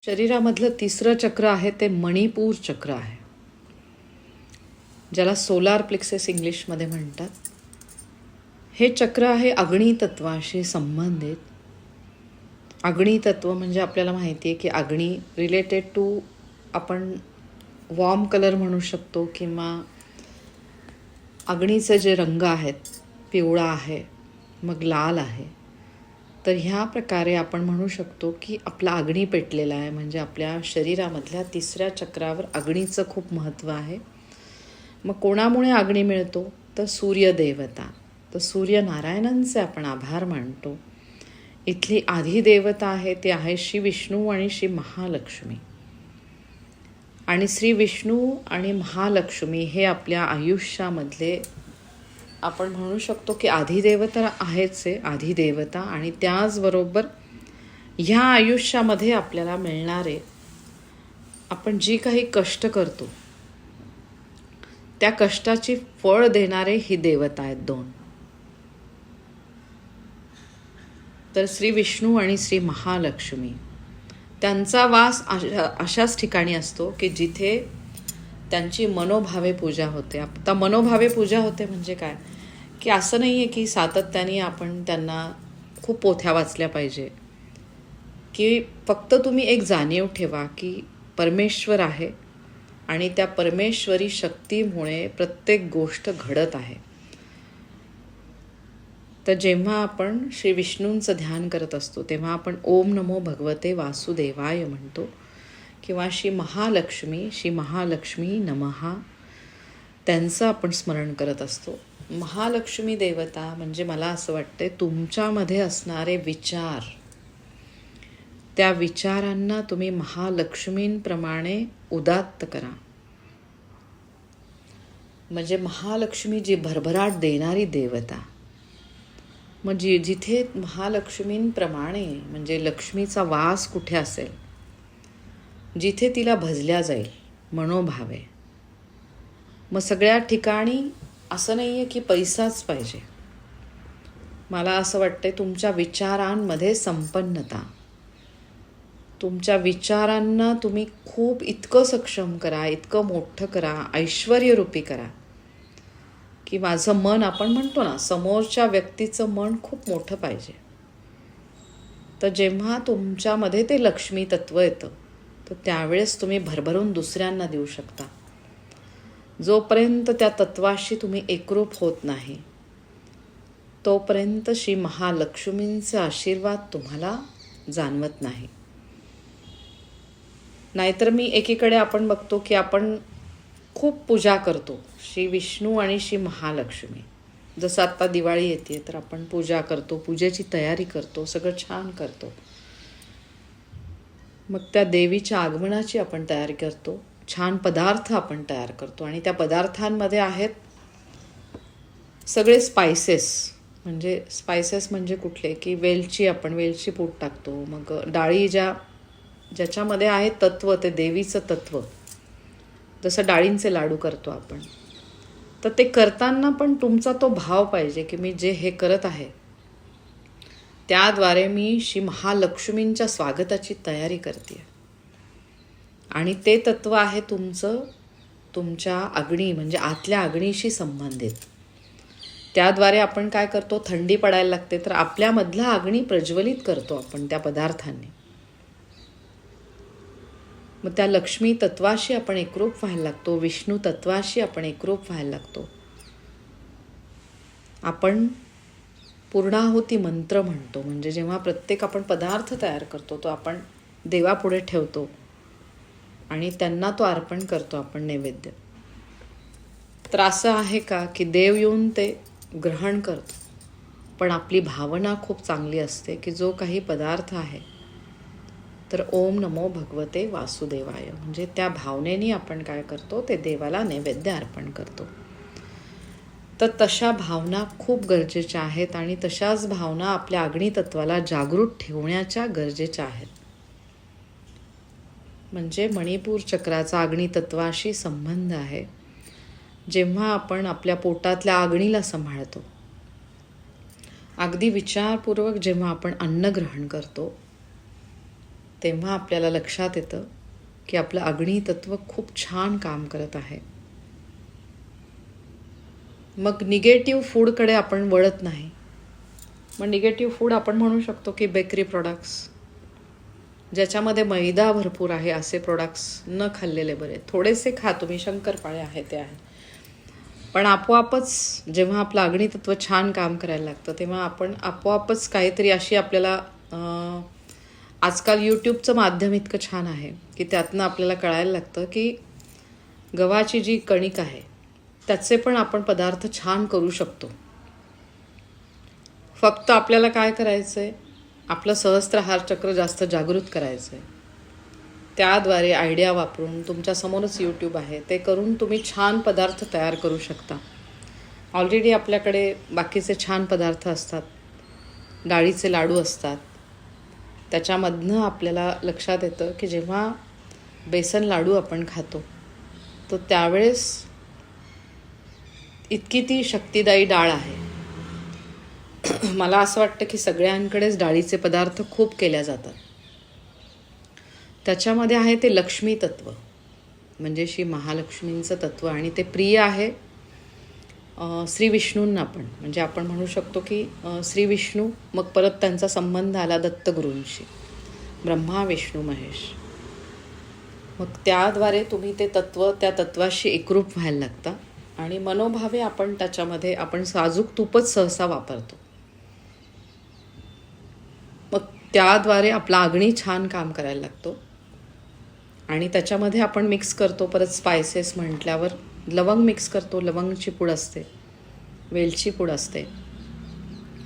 शरीरामधलं तिसरं चक्र आहे ते मणिपूर चक्र आहे, ज्याला सोलार प्लेक्सस इंग्लिशमध्ये म्हणतात. हे चक्र आहे अग्नी तत्वाशी संबंधित. अग्नी तत्व म्हणजे आपल्याला माहिती आहे की अग्नी रिलेटेड टू आपण वॉर्म कलर म्हणू शकतो, किंवा अग्नीचे जे रंग आहेत, पिवळा आहे, मग लाल आहे. तर ह्या प्रकारे आपण म्हणू शकतो की आपला अग्नी पेटलेला आहे. म्हणजे आपल्या शरीरामधल्या तिसऱ्या चक्रावर अग्नीचं खूप महत्त्व आहे. मग कोणामुळे अग्नी मिळतो? तर सूर्यदेवता. तर सूर्यनारायणांचे आपण आभार मानतो. इथली आधी देवता आहे ते आहे श्री विष्णू आणि श्री महालक्ष्मी. आणि श्री विष्णू आणि महालक्ष्मी हे आपल्या आयुष्यामधले आपण म्हणू शकतो की आधिदेवता आहेच आहे, आधिदेवता. आणि त्याचबरोबर ह्या आयुष्यामध्ये आपल्याला मिळणारे, आपण जी काही कष्ट करतो त्या कष्टाची फळ देणारे ही देवता आहेत दोन. तर श्री विष्णू आणि श्री महालक्ष्मी त्यांचा वास अशाच ठिकाणी असतो की जिथे त्यांची मनोभावे पूजा होते. आता मनोभावे पूजा होते म्हणजे काय, की असं नाही आहे की सातत्याने आपण त्यांना खूप पोथ्या वाचल्या पाहिजे, की फक्त तुम्ही एक जाणीव ठेवा की परमेश्वर आहे आणि त्या परमेश्वरी शक्तीमुळे प्रत्येक गोष्ट घडत आहे. तर जेव्हा आपण श्री विष्णूंचं ध्यान करत असतो तेव्हा आपण ओम नमो भगवते वासुदेवाय म्हणतो, किंवा श्री महालक्ष्मी नमहा त्यांचं आपण स्मरण करत असतो. महालक्ष्मी देवता म्हणजे मला असं वाटते तुमच्यामध्ये असणारे विचार, त्या विचारांना तुम्ही महालक्ष्मींप्रमाणे उदात्त करा. म्हणजे महालक्ष्मी जी भरभराट देणारी देवता. मग जिथे महालक्ष्मींप्रमाणे म्हणजे लक्ष्मीचा वास कुठे असेल, जिथे तिला भजल्या जाईल मनोभावे, मग सगळ्या ठिकाणी असं नाही आहे की पैसाच पाहिजे. मला असं वाटतं तुमच्या विचारांमध्ये संपन्नता, तुमच्या विचारांना तुम्ही खूप इतकं सक्षम करा, इतकं मोठं करा, ऐश्वर्यरूपी करा की माझं मन, आपण म्हणतो ना समोरच्या व्यक्तीचं मन खूप मोठं पाहिजे. तर जेव्हा तुमच्यामध्ये ते लक्ष्मी तत्व येतं तर त्यावेळेस तुम्ही भरभरून दुसऱ्यांना देऊ शकता. जोपर्यंत त्या तत्वाशी तुम्ही एकरूप होत नाही तोपर्यंत श्री महालक्ष्मींचे आशीर्वाद तुम्हाला जाणवत नाही. नाहीतर मी एकीकडे आपण बघतो की आपण खूप पूजा करतो श्री विष्णू आणि श्री महालक्ष्मी. जसं आत्ता दिवाळी येते तर आपण पूजा करतो, पूजेची तयारी करतो, सगळं छान करतो. मग त्या देवीच्या आगमनाची आपण तयारी करतो, छान पदार्थ आपण तयार करतो. आणि त्या पदार्थांमध्ये आहेत सगळे स्पायसेस. म्हणजे स्पायसेस म्हणजे कुठले, की वेलची पूड टाकतो. मग डाळी ज्याच्यामध्ये आहे तत्व, ते देवीचं तत्व. जसं डाळींचे लाडू करतो आपण, तर ते करताना पण तुमचा तो भाव पाहिजे की मी जे हे करत आहे त्याद्वारे मी श्री महालक्ष्मींच्या स्वागताची तयारी करते. आणि ते तत्व आहे तुमच्या अग्नी म्हणजे आतल्या अग्नीशी संबंधित. त्याद्वारे आपण काय करतो, थंडी पडायला लागते तर आपल्यामधला अग्नी प्रज्वलित करतो आपण त्या पदार्थांनी. मग त्या लक्ष्मी तत्वाशी आपण एकरूप व्हायला लागतो, विष्णू तत्वाशी आपण एकरूप व्हायला लागतो. आपण पूर्णाहुती मंत्र म्हणतो. म्हणजे जेव्हा प्रत्येक आपण पदार्थ तयार करतो तो आपण देवापुढे ठेवतो आणि त्यांना तो अर्पण करतो आपण नैवेद्य. तर असं आहे का की देव येऊन ते ग्रहण करतो, पण आपली भावना खूप चांगली असते की जो काही पदार्थ आहे तर ओम नमो भगवते वासुदेवाय म्हणजे त्या भावनेने आपण काय करतो, ते देवाला नैवेद्य अर्पण करतो. तर तशा भावना खूप गरजेच्या आहेत आणि तशाच भावना आपल्या अग्नितत्वाला जागृत ठेवण्याच्या गरजेच्या आहेत. म्हणजे मणिपूर चक्राचा अग्नितत्वाशी संबंध आहे. जेव्हा आपण आपल्या पोटातल्या अग्नीला सांभाळतो, अगदी विचारपूर्वक जेव्हा आपण अन्न ग्रहण करतो तेव्हा आपल्याला लक्षात येतं की आपलं अग्नी तत्व खूप छान काम करत आहे. मग निगेटिव्ह फूडकडे आपण वळत नाही. मग निगेटिव्ह फूड आपण म्हणू शकतो की बेकरी प्रोडक्ट्स, ज्याच्यामध्ये मैदा भरपूर आहे असे प्रोडक्ट्स न खाल्लेले बरे. थोडेसे खा तुम्ही, शंकरपाळे आहे ते आहे, पण आपोआपच जेव्हा आपलं अग्नितत्व छान काम करायला लागतं तेव्हा आपण आपोआपच काहीतरी अशी आपल्याला आजकाल यूट्यूबचं माध्यम इतकं छान आहे की त्यातनं आपल्याला कळायला लागतं की गव्हाची जी कणिक आहे त्याचे पण आपण पदार्थ छान करू शकतो. फक्त आपल्याला काय करायचं आहे, आपलं सहस्त्रहार चक्र जास्त जागृत करायचं आहे. त्याद्वारे आयडिया वापरून तुमच्यासमोरच यूट्यूब आहे, ते करून तुम्ही छान पदार्थ तयार करू शकता. ऑलरेडी आपल्याकडे बाकीचे छान पदार्थ असतात, डाळीचे लाडू असतात. त्याच्यामधनं आपल्याला लक्षात येतं की जेव्हा बेसन लाडू आपण खातो तर त्यावेळेस इतकी ती शक्तिदायी डाळ आहे. मला असं वाटतं की सगळ्यांकडेच डाळीचे पदार्थ खूप केल्या जातात. त्याच्यामध्ये आहे ते लक्ष्मी तत्व, म्हणजे श्री महालक्ष्मींचं तत्व, आणि ते प्रिय आहे श्री विष्णूंना पण. म्हणजे आपण म्हणू शकतो की श्री विष्णू, मग परत त्यांचा संबंध आला दत्तगुरूंशी, ब्रह्मा विष्णू महेश. मग त्याद्वारे तुम्ही ते तत्व त्या तत्वाशी एकरूप व्हायला लागता. आणि मनोभावे आपण त्याच्यामध्ये आपण साजूक तूपच सहसा वापरतो. मग त्याद्वारे आपला अग्नी छान काम करायला लागतो. आणि त्याच्यामध्ये आपण मिक्स करतो परत स्पायसेस म्हटल्यावर लवंग मिक्स करतो. लवंगची पूड असते, वेलची पूड असते,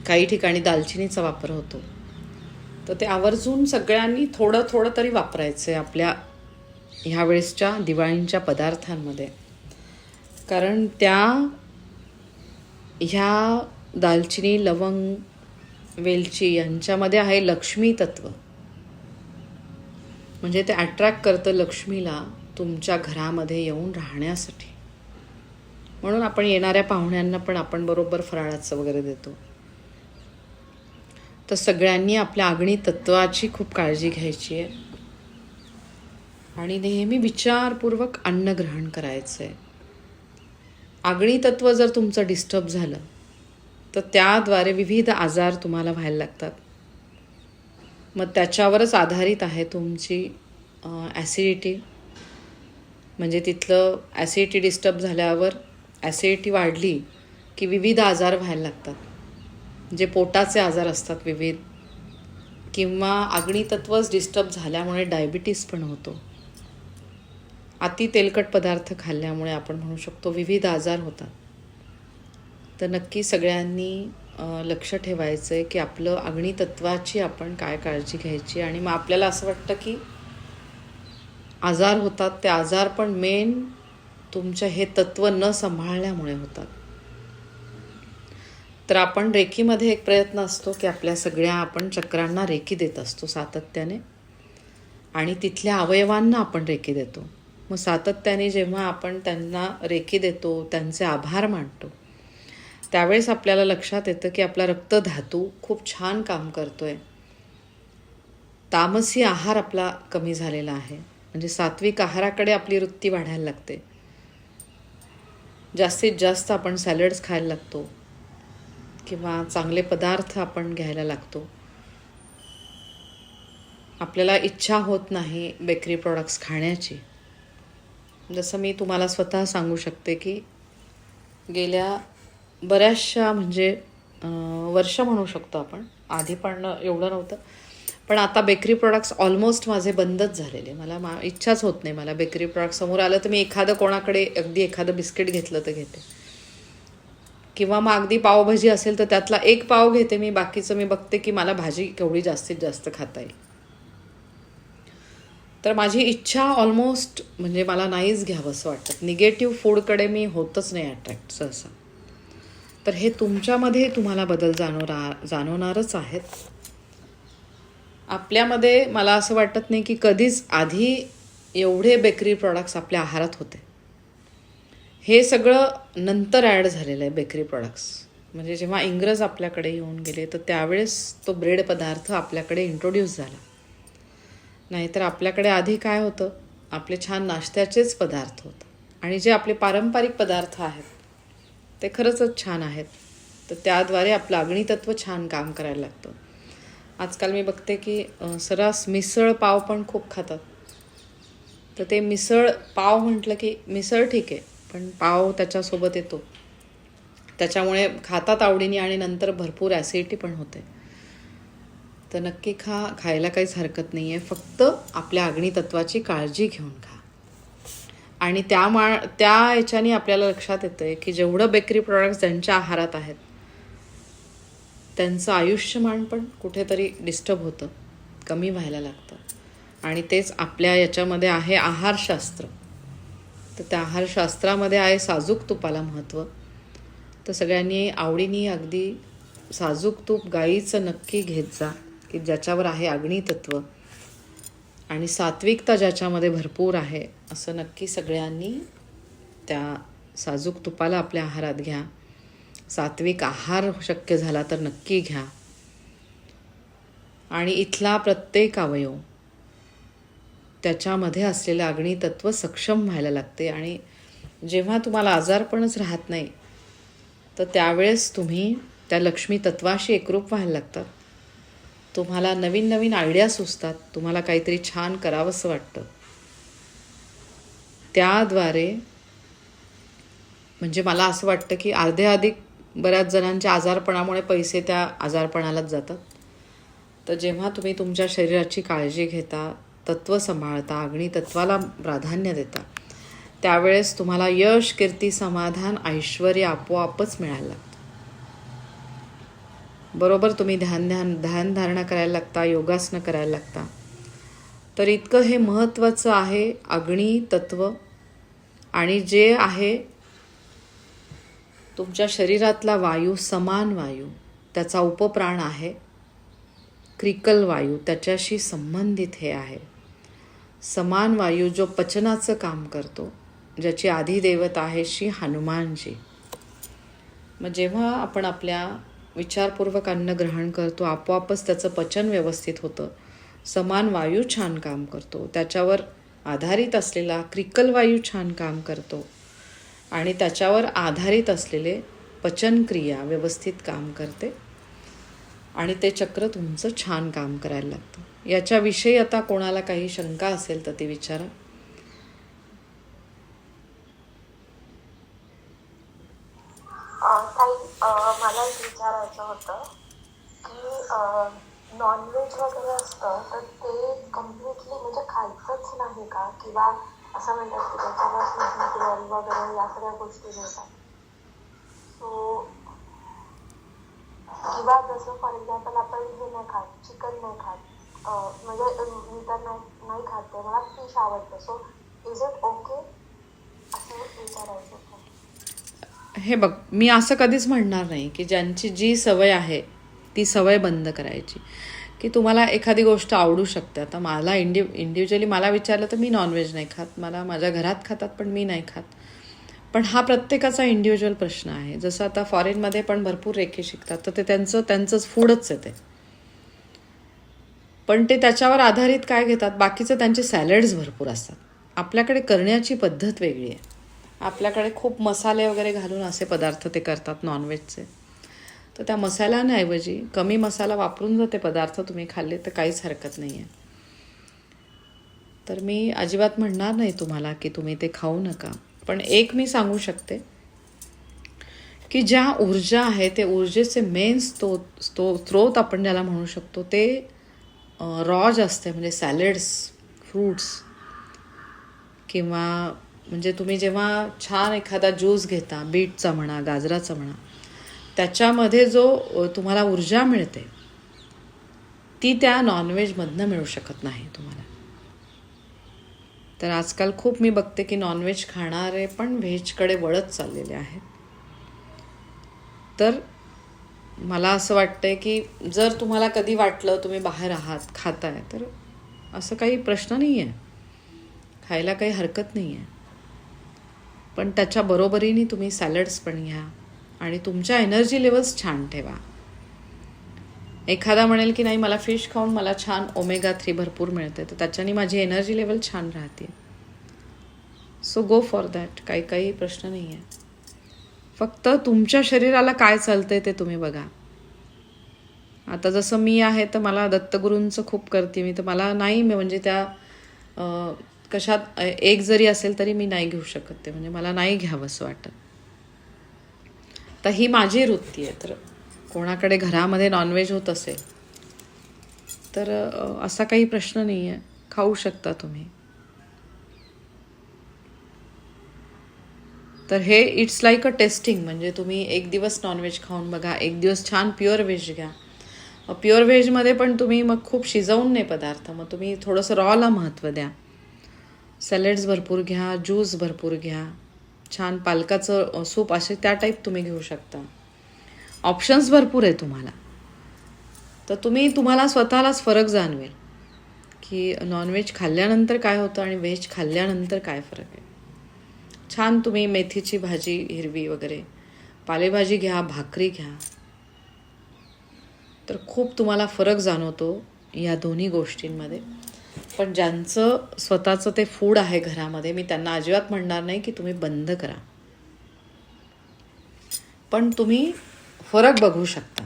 काही ठिकाणी दालचिनीचा वापर होतो. तर ते आवर्जून सगळ्यांनी थोडं थोडं तरी वापरायचं आहे आपल्या ह्या वेळेसच्या दिवाळींच्या पदार्थांमध्ये. कारण ह्या दालचिनी, लवंग, वेलची यांच्यामध्ये आहे लक्ष्मी तत्व. म्हणजे ते अट्रॅक्ट करतं लक्ष्मीला तुमच्या घरामध्ये येऊन राहण्यासाठी. म्हणून आपण येणाऱ्या पाहुण्यांना पण आपण बरोबर फराळाचं वगैरे देतो. तर सगळ्यांनी आपल्या अग्नी तत्वाची खूप काळजी घ्यायची आहे आणि नेहमी विचारपूर्वक अन्न ग्रहण करायचं आहे. अग्नी तत्व जर तुमचं डिस्टर्ब झालं तर त्याद्वारे विविध आजार तुम्हाला व्हायला लागतात. मग त्याच्यावरच आधारित आहे तुमची ॲसिडिटी. म्हणजे तिथलं ॲसिडिटी डिस्टर्ब झाल्यावर ॲसिडिटी वाढली की विविध आजार व्हायला लागतात, जे पोटाचे आजार असतात विविध, किंवा अग्नितत्वच डिस्टर्ब झाल्यामुळे डायबिटीस पण होतो. अति तेलकट पदार्थ खाल्ल्यामुळे आपण म्हणू शकतो विविध आजार होतात. तर नक्की सगळ्यांनी लक्ष ठेवायचं आहे की आपलं अग्नितत्वाची आपण काय काळजी घ्यायची. आणि मग आपल्याला असं वाटतं की आजार होतात, ते आजार पण मेन तुमचं हे तत्व न सांभाळल्यामुळे होतात. तर आपण रेकीमध्ये एक प्रयत्न असतो की आपल्या सगळ्या आपण चक्रांना रेकी देत असतो सातत्याने, आणि तिथल्या अवयवांना आपण रेकी देतो. मग सातत्याने जेव्हा आपण त्यांना रेकी देतो, त्यांचे आभार मानतो, त्यावेळेस आपल्याला लक्षात येतं की आपला रक्तधातू खूप छान काम करतोय. तामसी आहार आपला कमी झालेला आहे. म्हणजे सात्विक आहाराकडे आपली वृत्ती वाढायला लागते. जास्तीत जास्त आपण सॅलड्स खायला लागतो किंवा चांगले पदार्थ आपण घ्यायला लागतो. आपल्याला इच्छा होत नाही बेकरी प्रोडक्ट्स खाण्याची. जसं मी तुम्हाला स्वतः सांगू शकते की गेल्या बऱ्याचशा म्हणजे वर्ष म्हणू शकतो आपण, आधी पण एवढं नव्हतं, पण आता बेकरी प्रोडक्ट्स ऑलमोस्ट माझे बंदच झालेले. मला इच्छाच होत नाही. मला बेकरी प्रोडक्ट समोर आलं तर मी एखादं कोणाकडे अगदी एखादं बिस्किट घेतलं तर घेते, किंवा मग अगदी पावभाजी असेल तर त्यातला एक पाव घेते मी, बाकीचं मी बघते की मला भाजी केवढी जास्तीत जास्त खाता येईल. तर माझी इच्छा ऑलमोस्ट म्हणजे मला नाहीच घ्यावं असं वाटतं. निगेटिव्ह फूडकडे मी होतच नाही अट्रॅक्ट सहसा. तर हे तुमच्यामध्ये तुम्हाला बदल जाणवणारच आहेत. आपल्यामध्ये मला असं वाटत नाही की कधीच आधी एवढे बेकरी प्रॉडक्ट्स आपल्या आहारात होते. हे सगळं नंतर ॲड झालेलं आहे बेकरी प्रॉडक्ट्स. म्हणजे जेव्हा इंग्रज आपल्याकडे येऊन गेले तर त्यावेळेस तो ब्रेड पदार्थ आपल्याकडे इंट्रोड्यूस झाला. नाहीतर आपल्याकडे आधी काय होतं, आपले छान नाश्त्याचेच पदार्थ होतं आणि जे आपले पारंपरिक पदार्थ आहेत ते खरंच छान आहेत. तर त्याद्वारे आपलं अग्नितत्व छान काम करायला लागतं. आजकाल मी बघते की सर्रास मिसळ पाव पण खूप खातात. तर ते मिसळ पाव म्हटलं की मिसळ ठीक आहे, पण पाव त्याच्यासोबत येतो, त्याच्यामुळे खातात आवडीने आणि नंतर भरपूर ॲसिडिटी पण होते. तर नक्की खायला काहीच हरकत नाही आहे. फक्त आपल्या अग्नितत्वाची काळजी घेऊन खा. आणि त्या याच्याने आपल्याला लक्षात येतं आहे की जेवढं बेकरी प्रॉडक्ट्स ज्यांच्या आहारात आहेत त्यांचं आयुष्यमान पण कुठेतरी डिस्टर्ब होतं, कमी व्हायला लागतं. आणि तेच आपल्या याच्यामध्ये आहे आहारशास्त्र. तर त्या आहारशास्त्रामध्ये आहे साजूक तुपाला महत्त्व. तर सगळ्यांनी आवडीने अगदी साजूक तूप गाईचं नक्की घेत जा, की ज्याच्यावर आहे अग्नितत्व आणि सात्विकता ज्याच्यामध्ये भरपूर आहे. असं नक्की सगळ्यांनी त्या साजूक तुपाला आपल्या आहारात घ्या. सात्विक आहार शक्य झाला तर नक्की घ्या. आणि इथला प्रत्येक अवयव त्याच्यामध्ये असलेलं अग्नितत्व सक्षम व्हायला लागते. आणि जेव्हा तुम्हाला आजारपणच राहत नाही तर त्यावेळेस तुम्ही त्या लक्ष्मी तत्वाशी एकरूप व्हायला लागतात. तुम्हाला नवीन नवीन आयडिया सुचतात, तुम्हाला काहीतरी छान करावंसं वाटतं. त्याद्वारे म्हणजे मला असं वाटतं की अर्ध्याधिक बऱ्याच जणांच्या आजारपणामुळे पैसे त्या आजारपणालाच जातात. तर जेव्हा तुम्ही तुमच्या शरीराची काळजी घेता, तत्त्व सांभाळता, अग्नितत्वाला प्राधान्य देता, त्यावेळेस तुम्हाला यश, कीर्ती, समाधान, ऐश्वर्य आपोआपच मिळायला लागतं. बरोबर तुम्ही ध्यानधारणा करायला लागता, योगासनं करायला लागता. तर इतकं हे महत्त्वाचं आहे अग्नितत्व. आणि जे आहे तुमच्या शरीरातला वायू, समान वायू, त्याचा उपप्राण आहे क्रिकल वायू, त्याच्याशी संबंधित हे आहे. समान वायू जो पचनाचं काम करतो, ज्याची आधिदेवता आहे श्री हनुमानजी. मग जेव्हा आपण आपल्या विचारपूर्वक अन्न ग्रहण करतो, आपोआपच त्याचं पचन व्यवस्थित होतं. समान वायू छान काम करतो, त्याच्यावर आधारित असलेला क्रिकल वायू छान काम करतो आणि त्याच्यावर आधारित असलेले पचनक्रिया व्यवस्थित काम करते आणि ते चक्र तुमचं छान काम करायला लागतं. याच्याविषयी आता कोणाला काही शंका असेल तर ती विचारा. मला एक विचारायचं होतं की नॉनव्हेज वगैरे असतं तर ते कम्प्लिटली म्हणजे खायचंच नाही का, किंवा असं म्हणतात की त्याच्यावर मटेरियल वगैरे या सगळ्या गोष्टी मिळतात. सो किंवा जसं फॉर एक्झाम्पल आपण हे नाही खात, चिकन नाही खात, म्हणजे मी तर नाही खाते, मला फिश आवडतं. सो इज इट ओके असं विचारायचं होतं. हे बघ, मी असं कधीच म्हणणार नाही की ज्यांची जी सवय आहे ती सवय बंद करायची. की तुम्हाला एखादी गोष्ट आवडू शकते. आता मला इंडिव्हिज्युअली मला विचारलं तर मी नॉनव्हेज नाही खात, मला माझ्या घरात खातात पण मी नाही खात. पण हा प्रत्येकाचा इंडिव्हिज्युअल प्रश्न आहे. जसं आता फॉरेनमध्ये पण भरपूर रेखे शिकतात, तर ते त्यांचंच फूडच आहे ते. पण ते त्याच्यावर आधारित काय घेतात, बाकीचं त्यांचे सॅलड्स भरपूर असतात. आपल्याकडे करण्याची पद्धत वेगळी आहे. आपल्याकडे खूप मसाले वगैरे घालून असे पदार्थ ते करतात नॉनव्हेजचे. तर त्या मसाल्याऐवजी कमी मसाला वापरून जर ते पदार्थ तुम्ही खाल्ले तर काहीच हरकत नाही आहे. तर मी अजिबात म्हणणार नाही तुम्हाला की तुम्ही ते खाऊ नका. पण एक मी सांगू शकते की ज्या ऊर्जा आहे ते ऊर्जेचे मेन स्रोत आपण ज्याला म्हणू शकतो ते रॉज असते. म्हणजे सॅलड्स, फ्रूट्स, किंवा म्हणजे तुम्ही जेव्हा छान एखादा ज्यूस घेता, बीटचा म्हणा, गाजराचा म्हणा, त्याच्यामध्ये जो तुम्हाला ऊर्जा मिळते ती त्या नॉनव्हेजमधनं मिळू शकत नाही तुम्हाला. तर आजकाल खूप मी बघते की नॉनव्हेज खाणारे पण व्हेजकडे वळत चाललेले आहेत. तर मला असं वाटतंय की जर तुम्हाला कधी वाटलं तुम्ही बाहेर आहात, खाताय, तर असं काही प्रश्न नाही आहे, खायला काही हरकत नाही आहे. पण त्याच्या बरोबरीने तुम्ही सॅलड्स पण घ्या आणि तुमच्या एनर्जी लेवल्स छान ठेवा. एखादा म्हणेल की नाही मला फिश खाऊन मला छान ओमेगा 3 भरपूर मिळते, तर त्याच्याने माझी एनर्जी लेवल छान राहते. So go for that. काही प्रश्न नाही आहे. फक्त तुमच्या शरीराला काय चालतंय ते तुम्ही बघा. आता जसं मी आहे तर मला दत्तगुरूंचं खूप करते मी, तर मला नाही म्हणजे त्या कशात एक जरी असेल तरी मी नाही घेऊ शकत ते, म्हणजे मला नाही घ्यावंसं वाटत. तर ही माझी वृत्ती आहे. तर कोणाकडे घरामध्ये नॉनव्हेज होत असेल तर असा काही प्रश्न नाही आहे, खाऊ शकता तुम्ही. तर हे इट्स लाईक अ टेस्टिंग. म्हणजे तुम्ही एक दिवस नॉनव्हेज खाऊन बघा, एक दिवस छान प्युअर व्हेज घ्या. प्युअर व्हेजमध्ये पण तुम्ही मग खूप शिजवून नाही पदार्थ, मग तुम्ही थोडंसं रॉला महत्त्व द्या. सॅलड्स भरपूर घ्या, ज्यूस भरपूर घ्या, छान पालकाचं सूप असे त्या टाईप तुम्ही घेऊ शकता. ऑप्शन्स भरपूर आहे तुम्हाला. तर तुम्हाला स्वतःलाच फरक जाणवेल की नॉनव्हेज खाल्ल्यानंतर काय होतं आणि व्हेज खाल्ल्यानंतर काय फरक आहे. छान तुम्ही मेथीची भाजी हिरवी वगैरे पालेभाजी घ्या, भाकरी घ्या, तर खूप तुम्हाला फरक जाणवतो या दोन्ही गोष्टींमध्ये. पण ज्यांचं स्वतःचं ते फूड आहे घरामध्ये, मी त्यांना अजिबात म्हणणार नाही की तुम्ही बंद करा, पण तुम्ही फरक बघू शकता.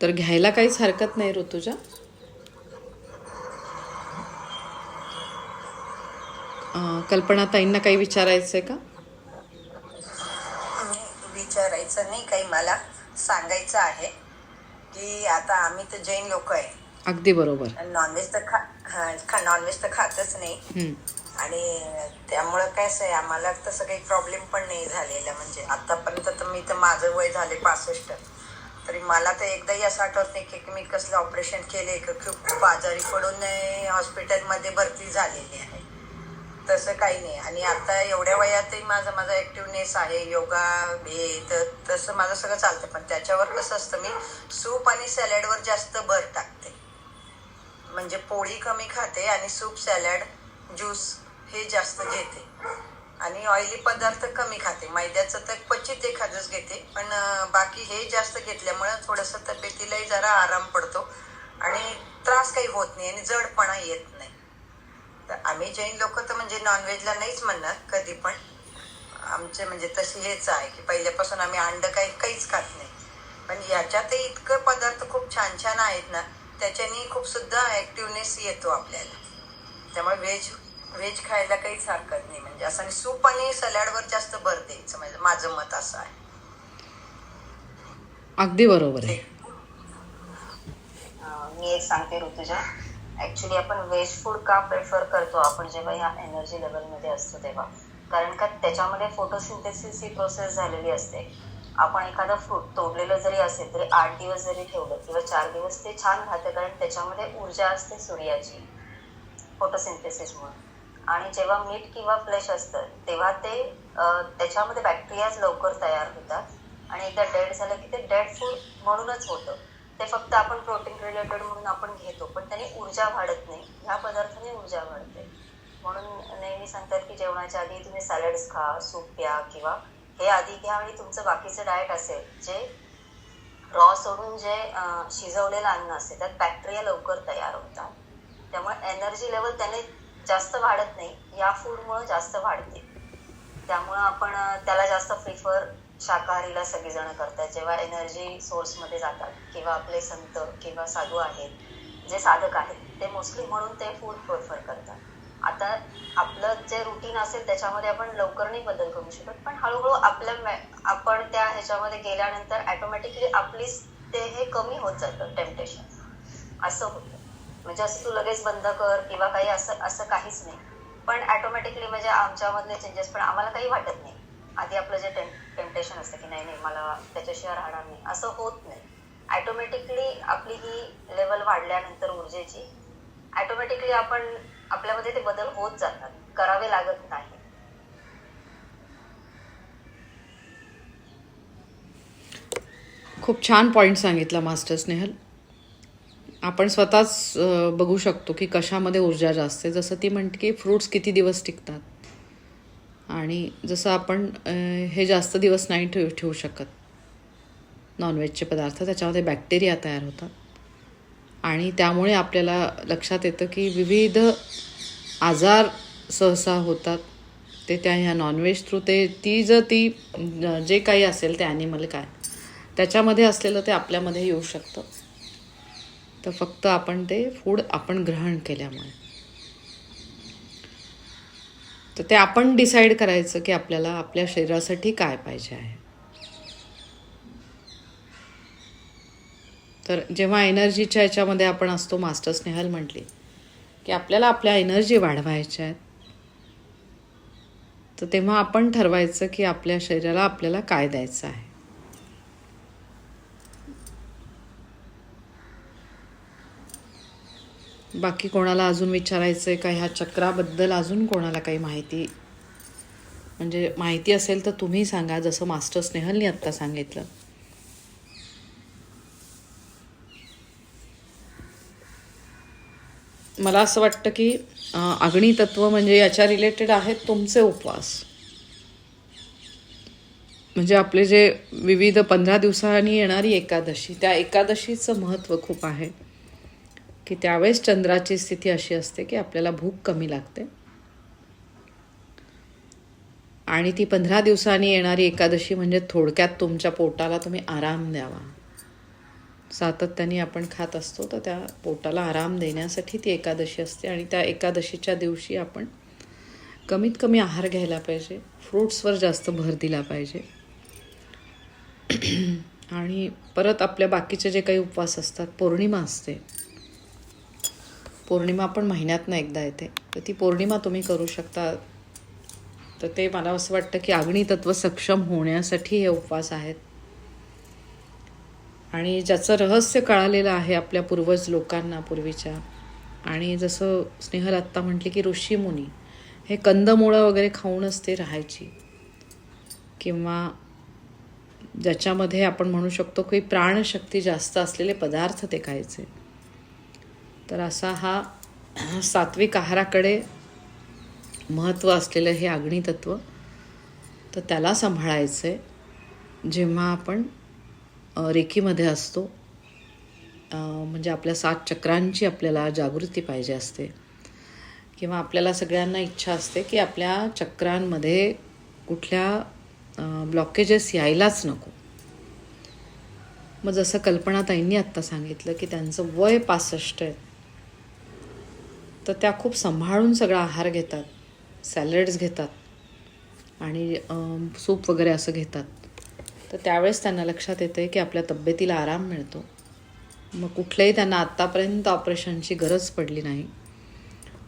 तर घ्यायला काहीच हरकत नाही ऋतुजा. कल्पनाताईंना काही विचारायचं आहे का? विचारायचं नाही काही, मला सांगायचं आहे की आता आम्ही तर जैन लोक आहे. अगदी बरोबर. नॉनव्हेज तर नॉनव्हेज तर खातच नाही. आणि त्यामुळं काय आहे, आम्हाला तसं काही प्रॉब्लेम पण नाही झालेला. म्हणजे आतापर्यंत तर मी तर माझं वय झाले 65, तरी मला तर एकदाही असं आठवत नाही की मी कसलं ऑपरेशन केले की खूप आजारी पडून हॉस्पिटलमध्ये भरती झालेली आहे. तसं काही नाही. आणि आता एवढ्या वयातही माझा ॲक्टिव्हनेस आहे, योगा हे तर तसं माझं सगळं चालतं. पण त्याच्यावर कसं असतं, मी सूप आणि सॅलडवर जास्त भर टाकते. म्हणजे पोळी कमी खाते आणि सूप, सॅलड, ज्यूस हे जास्त घेते. आणि ऑइली पदार्थ कमी खाते. मैद्याचं तर क्वचित एखादंच घेते, पण बाकी हे जास्त घेतल्यामुळं थोडंसं तब्येतीलाही जरा आराम पडतो आणि त्रास काही होत नाही आणि जडपणा येत नाही. तर आम्ही जैन लोक तर म्हणजे नॉनव्हेजला नाहीच म्हणणार कधी पण. आमचे म्हणजे तशी हेच आहे की पहिल्यापासून आम्ही अंड काहीच खात नाही. पण याच्यातही इतकं पदार्थ खूप छान छान आहेत ना, त्याच्याने खूप सुद्धा ॲक्टिव्हनेस येतो आपल्याला. त्यामुळे व्हेज खायला काहीच हरकत नाही. म्हणजे असं. आणि सूप आणि सॅलडवर जास्त भर द्यायचं, म्हणजे माझं मत असं आहे. अगदी बरोबर आहे. मी एक सांगते ऋतुजा, ॲक्च्युली आपण व्हेज फूड का प्रेफर करतो आपण जेव्हा ह्या एनर्जी लेवलमध्ये असतो तेव्हा, कारण का त्याच्यामध्ये फोटोसिंथेसिस ही प्रोसेस झालेली असते. आपण एखादं फ्रूट तोडलेलं जरी असेल तरी 8 दिवस जरी ठेवलं किंवा 4 दिवस ते छान राहतं, कारण त्याच्यामध्ये ऊर्जा असते सूर्याची फोटोसिंथेसिसमुळे. आणि जेव्हा मीठ किंवा फ्लेश असतं तेव्हा ते त्याच्यामध्ये बॅक्टेरियाज लवकर तयार होतात आणि एकदा डेड झालं की ते डेड फूड म्हणूनच होतं. ते फक्त आपण प्रोटीन रिलेटेड म्हणून आपण घेतो, पण त्याने ऊर्जा वाढत नाही. ह्या पदार्थाने ऊर्जा वाढते. म्हणून नेहमी सांगतात की जेवणाच्या आधी तुम्ही सॅलड्स खा, सूप प्या, किंवा हे आधी घ्या आणि तुमचं बाकीचं डाएट असेल जे रॉ सोडून जे शिजवलेलं अन्न असते त्यात बॅक्टेरिया लवकर तयार होतात. त्यामुळे एनर्जी लेवल त्याने जास्त वाढत नाही, या फूडमुळं जास्त वाढते. त्यामुळं आपण त्याला जास्त प्रिफर शाकाहारीला सगळीजणं करतात जेव्हा एनर्जी सोर्समध्ये जातात, किंवा आपले संत किंवा साधू आहेत जे साधक आहेत ते मोस्टली म्हणून ते फूड प्रिफर करतात. आता आपलं जे रुटीन असेल त्याच्यामध्ये आपण लवकर नाही बदल करू शकत, पण हळूहळू आपण त्या ह्याच्यामध्ये गेल्यानंतर ॲटोमॅटिकली आपलीच ते हे कमी होत जातं टेम्पटेशन. असं होतं. म्हणजे असं तू लगेच बंद कर किंवा काही असं काहीच नाही, पण ॲटोमॅटिकली म्हणजे आमच्यामधले चेंजेस पण आम्हाला काही वाटत नाही. आधी आपलं जे टेम्पटेशन असतं की नाही मला त्याच्याशिवाय राहणार नाही, असं होत नाही. ॲटोमॅटिकली आपली ही लेवल वाढल्यानंतर ऊर्जेची ॲटोमॅटिकली आपल्यामध्ये ते बदल होत जातात, करावे लागत नाही. खूप छान पॉईंट सांगितला मास्टर स्नेहल. आपण स्वतःच बघू शकतो की कशामध्ये ऊर्जा जास्त आहे. जसं ती म्हणते की फ्रूट्स किती दिवस टिकतात, आणि जसं आपण हे जास्त दिवस नाही ठेवू शकत. नॉनव्हेजचे पदार्थ, त्याच्यामध्ये बॅक्टेरिया तयार होतात आणि त्यामुळे आपल्याला लक्षात येतं की विविध आजार सहसा होतात ते त्या ह्या नॉनव्हेज थ्रू ती जे काही असेल ते ॲनिमल काय त्याच्यामध्ये असलेलं ते आपल्यामध्ये येऊ शकतं. तर फक्त आपण ते फूड आपण ग्रहण केल्यामुळे. तर ते आपण डिसाईड करायचं की आपल्याला आपल्या शरीरासाठी काय पाहिजे आहे. तर जेव्हा एनर्जीच्या याच्यामध्ये आपण असतो, मास्टर स्नेहल म्हटली की आपल्याला आपल्या एनर्जी वाढवायच्या आहेत, तर तेव्हा आपण ठरवायचं की आपल्या शरीराला आपल्याला काय द्यायचं आहे. बाकी कोणाला अजून विचारायचं आहे का ह्या चक्राबद्दल? अजून कोणाला काही माहिती असेल तर तुम्ही सांगा, जसं मास्टर स्नेहलनी आत्ता सांगितलं. मला असं वाटतं की अग्नितत्व म्हणजे याच्या रिलेटेड आहेत तुमचे उपवास. म्हणजे आपले जे विविध 15 दिवसांनी येणारी एकादशी, त्या एकादशीचं महत्त्व खूप आहे की त्यावेळेस चंद्राची स्थिती अशी असते की आपल्याला भूक कमी लागते आणि ती 15 दिवसांनी येणारी एकादशी म्हणजे थोडक्यात तुमच्या पोटाला तुम्ही आराम द्यावा. सातत्याने आपण खात असतो, तर त्या पोटाला आराम देण्यासाठी ती एकादशी असते आणि त्या एकादशीच्या दिवशी आपण कमीत कमी आहार घ्यायला पाहिजे, फ्रूट्सवर जास्त भर दिला पाहिजे. आणि परत आपल्या बाकीचे जे काही उपवास असतात, पौर्णिमा असते, पौर्णिमा पण महिन्यातनं एकदा येते, तर ती पौर्णिमा तुम्ही करू शकता. तर ते मला असं वाटतं की अग्नितत्व सक्षम होण्यासाठी हे उपवास आहेत आणि ज्याचं रहस्य कळालेलं आहे आपल्या पूर्वज लोकांना पूर्वीच्या. आणि जसं स्नेहल आत्ता म्हटली की ऋषीमुनी हे कंदमुळं वगैरे खाऊनच ते राहायची, किंवा ज्याच्यामध्ये आपण म्हणू शकतो की प्राणशक्ती जास्त असलेले पदार्थ ते खायचे. तर असा हा सात्विक आहाराकडे महत्त्व असलेलं हे अग्नितत्व, तर त्याला सांभाळायचं आहे जेव्हा आपण रेकीमध्ये असतो. म्हणजे आपल्या 7 चक्रांची आपल्याला जागृती पाहिजे असते, किंवा आपल्याला सगळ्यांना इच्छा असते की आपल्या चक्रांमध्ये कुठल्या ब्लॉकेजेस यायलाच नको. मग जसं कल्पनाताईंनी आत्ता सांगितलं की त्यांचं वय 65 आहे, तर त्या खूप सांभाळून सगळा आहार घेतात, सॅलड्स घेतात आणि सूप वगैरे असं घेतात. तर त्यावेळेस त्यांना लक्षात येते की आपल्या तब्येतीला आराम मिळतो. मग कुठल्याही त्यांना आत्तापर्यंत ऑपरेशनची गरज पडली नाही.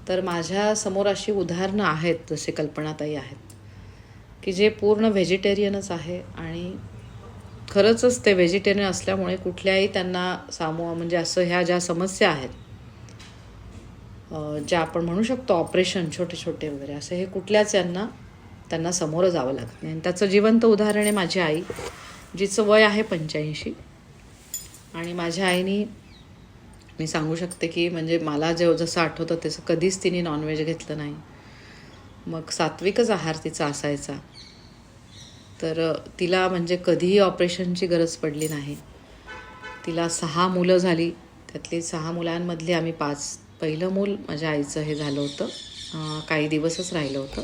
तर माझ्या समोर अशी उदाहरणं आहेत, जसे कल्पनाताई आहेत की जे पूर्ण व्हेजिटेरियनच आहे आणि खरंच ते व्हेजिटेरियन असल्यामुळे कुठल्याही त्यांना म्हणजे असं ह्या ज्या समस्या आहेत, ज्या आपण म्हणू शकतो ऑपरेशन छोटे छोटे वगैरे, असं हे कुठल्याच त्यांना सामोरं जावं लागत नाही. आणि त्याचं जिवंत उदाहरण आहे माझी आई, जिचं वय आहे 85. आणि माझ्या आईनी, मी सांगू शकते की म्हणजे मला जसं आठवतं तसं कधीच तिने नॉनव्हेज घेतलं नाही. मग सात्विकच आहार तिचा असायचा. तर तिला म्हणजे कधीही ऑपरेशनची गरज पडली नाही. तिला 6 मुलं झाली, त्यातली 6 मुलांमधली आम्ही 5. पहिलं मूल माझ्या आईचं हे झालं होतं, काही दिवसच राहिलं होतं.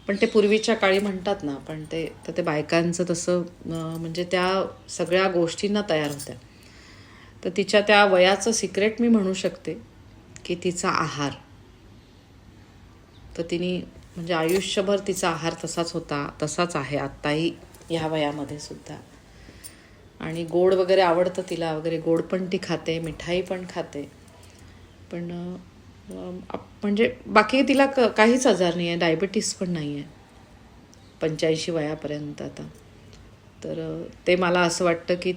पण ते पूर्वीच्या काळी म्हणतात ना, पण ते बायकांचं तसं म्हणजे त्या सगळ्या गोष्टींना तयार होत्या. तर तिच्या त्या वयाचं सिक्रेट मी म्हणू शकते की तिचा आहार. तर तिने म्हणजे आयुष्यभर तिचा आहार तसाच होता, तसाच आहे आत्ताही ह्या वयामध्ये सुद्धा. आणि गोड वगैरे आवडतं तिला वगैरे, गोड पण ती खाते, मिठाई पण खाते. पण म्हणजे बाकी तिला काहीच आजार नाही आहे, डायबिटीस पण नाही आहे 85 वयापर्यंत आता. तर ते मला असं वाटतं की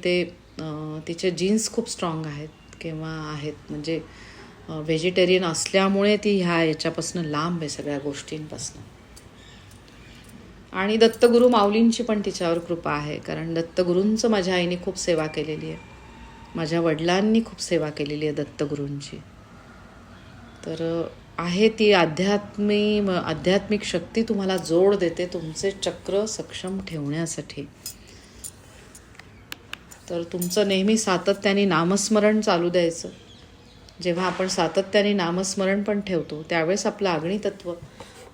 तिचे जीन्स खूप स्ट्रॉंग आहेत किंवा आहेत, म्हणजे व्हेजिटेरियन असल्यामुळे ती याच्यापासून लांब आहे सगळ्या गोष्टींपासून. आणि दत्तगुरू माऊलींची पण तिच्यावर कृपा आहे, कारण दत्तगुरूंचं माझ्या आईने खूप सेवा केलेली आहे, माझ्या वडिलांनी खूप सेवा केलेली आहे दत्तगुरूंची. तर आहे ती आध्यात्मिक शक्ती तुम्हाला जोड देते तुमचे चक्र सक्षम ठेवण्यासाठी. तर तुमचं नेहमी सातत्याने नामस्मरण चालू द्यायचं. जेव्हा आपण सातत्याने नामस्मरण पण ठेवतो त्यावेळेस आपलं अग्नितत्व,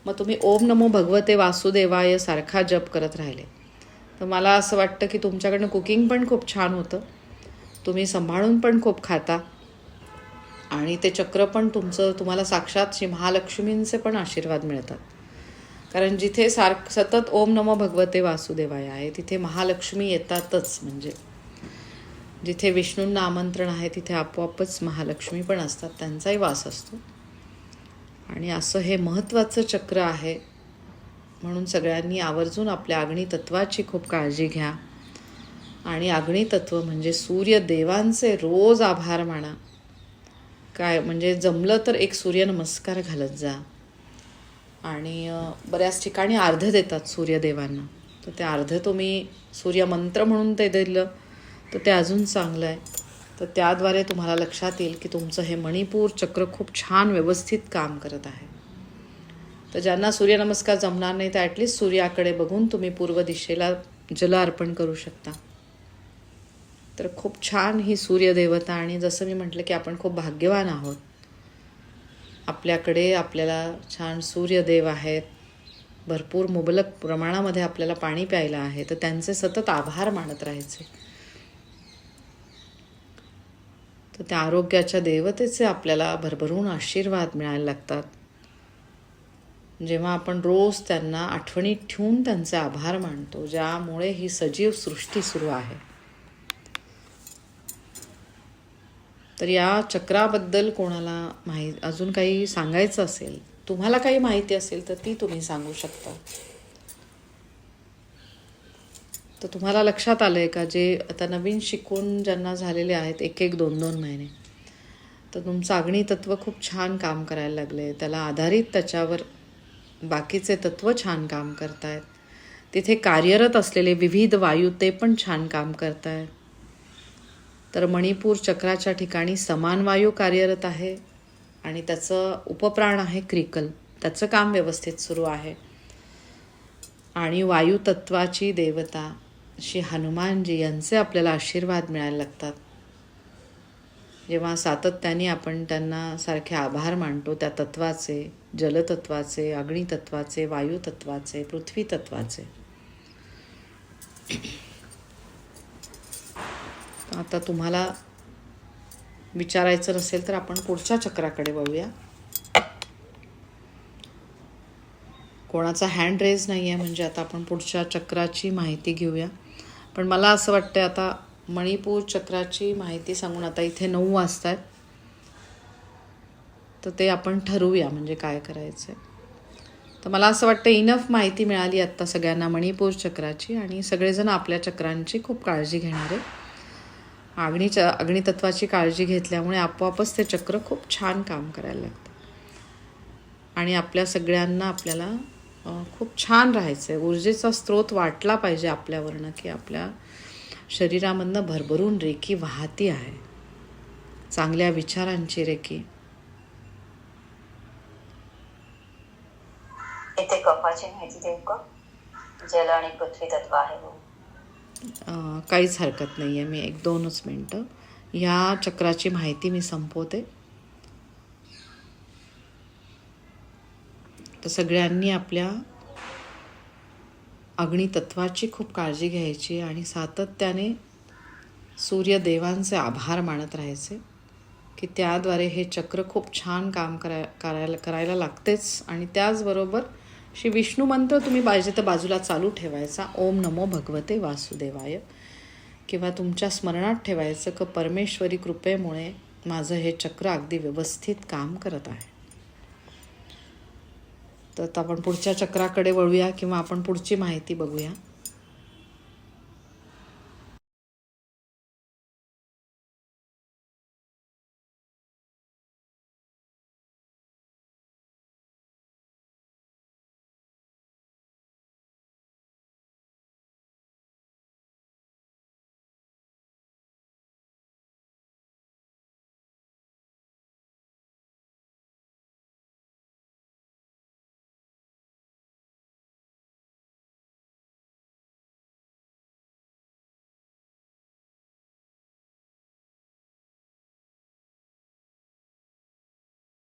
मग तुम्ही ओम नमो भगवते वासुदेवाय सारखा जप करत राहिले तर मला असं वाटतं की तुमच्याकडनं कुकिंग पण खूप छान होतं, तुम्ही सांभाळून पण खूप खाता आणि ते चक्र पण तुम्हाला साक्षात श्री महालक्ष्मींचे पण आशीर्वाद मिळतात. कारण जिथे सतत ओम नमो भगवते वासुदेवाय आहे तिथे महालक्ष्मी येतातच. म्हणजे जिथे विष्णूंना आमंत्रण आहे तिथे आपोआपच महालक्ष्मी पण असतात, त्यांचाही वास असतो. आणि असं हे महत्त्वाचं चक्र आहे, म्हणून सगळ्यांनी आवर्जून आपल्या अग्नितत्वाची खूप काळजी घ्या. आणि अग्नितत्व म्हणजे सूर्यदेवांचे रोज आभार माना. काय म्हणजे जमलं तर एक सूर्यनमस्कार घालत जा. आणि बऱ्याच ठिकाणी अर्ध देतात सूर्यदेवांना, तर ते अर्ध तुम्ही सूर्यमंत्र म्हणून ते दिलं तर ते अजून चांगलं आहे. तर त्याद्वारे तुम्हाला लक्षात येईल की तुमचं हे मणिपूर चक्र खूप छान व्यवस्थित काम करत आहे. तर ज्यांना सूर्यनमस्कार जमणार नाही तर ॲटलिस्ट सूर्याकडे बघून तुम्ही पूर्व दिशेला जल अर्पण करू शकता. तर खूप छान ही सूर्यदेवता, आणि जसं मी म्हटलं की आपण खूप भाग्यवान आहोत, आपल्याकडे आपल्याला छान सूर्यदेव आहेत, भरपूर मुबलक प्रमाणामध्ये आपल्याला पाणी प्यायला आहे, तर त्यांचे सतत आभार मानत राहायचे. तर त्या आरोग्याच्या देवतेचे आपल्याला भरभरून आशीर्वाद मिळायला लागतात जेव्हा आपण रोज त्यांना आठवणीत ठेवून त्यांचे आभार मानतो, ज्यामुळे ही सजीव सृष्टी सुरू आहे. तर या चक्राबद्दल कोणाला अजून काही सांगायचं असेल, तुम्हाला काही माहिती असेल तर ती तुम्ही सांगू शकता. तर तुम्हाला लक्षात आलं आहे का, जे आता नवीन शिकून ज्यांना झालेले आहेत 1-1, 2-2 महिने, तर तुमचं अग्नितत्व खूप छान काम करायला लागले. त्याला आधारित त्याच्यावर बाकीचे तत्व छान काम करत आहेत. तिथे कार्यरत असलेले विविध वायू ते पण छान काम करत आहेत. तर मणिपूर चक्राच्या ठिकाणी समान वायू कार्यरत आहे आणि त्याचं उपप्राण आहे क्रिकल, त्याचं काम व्यवस्थित सुरू आहे. आणि वायुतत्वाची देवता श्री हनुमानजी यांचे आपल्याला आशीर्वाद मिळायला लागतात. जेव्हा सातत्याने आपण त्यांना सारखे आभार मानतो त्या तत्वाचे, जलतत्वाचे, अग्नितत्वाचे, वायुतत्वाचे, पृथ्वी तत्वाचे. आता तुम्हाला विचारायचं नसेल तर आपण पुढच्या चक्राकडे वळूया. कोणाचा हँड रेज नाही आहे, म्हणजे आता आपण पुढच्या चक्राची माहिती घेऊया. पण मला असं वाटतं आता मणिपूर चक्राची माहिती सांगून आता इथे 9 वाजतात, तर ते आपण ठरवूया म्हणजे काय करायचं आहे. तर मला असं वाटतं इनफ माहिती मिळाली आत्ता सगळ्यांना मणिपूर चक्राची, आणि सगळेजण आपल्या चक्रांची खूप काळजी घेणार आहे. अग्नितत्वाची काळजी घेतल्यामुळे आपोआपच ते चक्र खूप छान काम करायला लागतं. आणि आपल्या सगळ्यांना आपल्याला खूप छान राहायचं आहे. ऊर्जेचा स्रोत वाटला पाहिजे आपल्यावरनं, की आपल्या शरीरामधनं भरभरून रेखी वाहती आहे, चांगल्या विचारांची रेखी. इथे कफाची माहिती देऊ का? जल आणि पृथ्वी तत्व आहे. काहीच हरकत नाही आहे. मी 1-2च मिनटं ह्या चक्राची माहिती मी संपवते. तर सगळ्यांनी आपल्या अग्नितत्वाची खूप काळजी घ्यायची आणि सातत्याने सूर्यदेवांचे आभार मानत राहायचे, की त्याद्वारे हे चक्र खूप छान काम करायला लागतेच. आणि त्याचबरोबर श्री विष्णू मंत्र तुम्ही पाहिजे तर बाजूला चालू ठेवायचा, ओम नमो भगवते वासुदेवाय, किंवा तुमच्या स्मरणात ठेवायचं की परमेश्वरी कृपेमुळे माझं हे चक्र अगदी व्यवस्थित काम करत आहे. तर आपण पुढच्या चक्राकडे वळूया किंवा आपण पुढची माहिती बघूया.